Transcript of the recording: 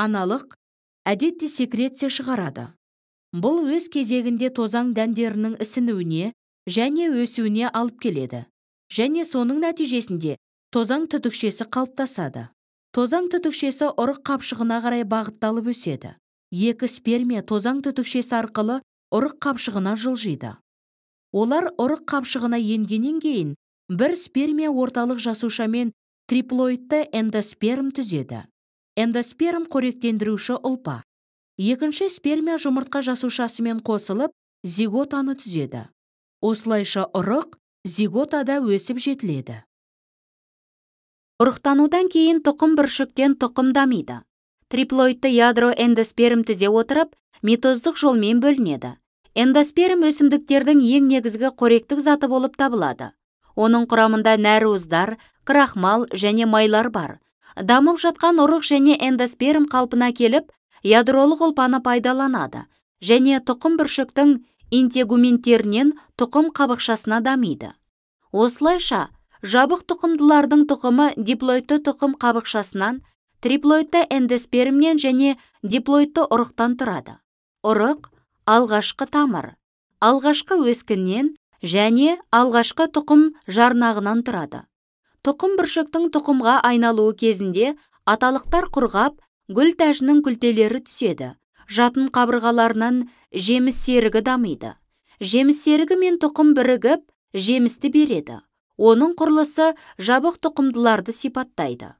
Аналық әдетте секреция шығарады. Бұл өз кезегінде тозаң дәндерінің ісінуіне және өсуіне алып келеді. Және соның нәтижесінде тозаң түтікшесі қалыптасады. Тозаң түтікшесі ұрық қапшығына қарай бағытталып өседі. Екі спермия тозаң түтікшесі арқылы ұрық қапшығына жылжиды. Олар ұрық қапшығына енгеннен кейін бір спермия орталық жасушамен триплоидты эндосперм түзеді. Эндосперм қоректендіруші ұлпа. Екінші спермия жұмыртқа жасушасымен қосылып, зиготаны түзеді. Осылайша ұрық зиготада өсіп жетіледі. Ұрықтанудан кейін тұқым бүршіктен тұқым дамиды. Триплоидты ядро эндосперм түзе отырып, митоздық жолмен бөлінеді. Эндосперм өсімдіктердің ең негізгі қоректік заты болып табылады. Оның құрамында нәруыздар, крахмал және майлар бар. Дамып жатқан ұрық және эндосперм қалпына келіп, ядролық ұлпаны пайдаланады және тұқым бүршіктің интегументерінен тұқым қабықшасына дамиды. Осылайша, жабық тұқымдылардың тұқымы диплоидты тұқым қабықшасынан, триплоидты эндоспермнен және диплоидты ұрықтан тұрады. Ұрық алғашқы тамыр, алғашқы өскіннен және алғашқы тұқым жарнағынан тұрады. Тұқым бүршіктің тұқымға айналуы кезінде аталықтар құрғап, гүл тәжінің күлтелері түседі. Жатын қабырғаларынан жеміс серігі дамиды. Жеміс серігі мен тұқым бірігіп, жемісті береді. Оның құрылысы жабық тұқымдыларды сипаттайды.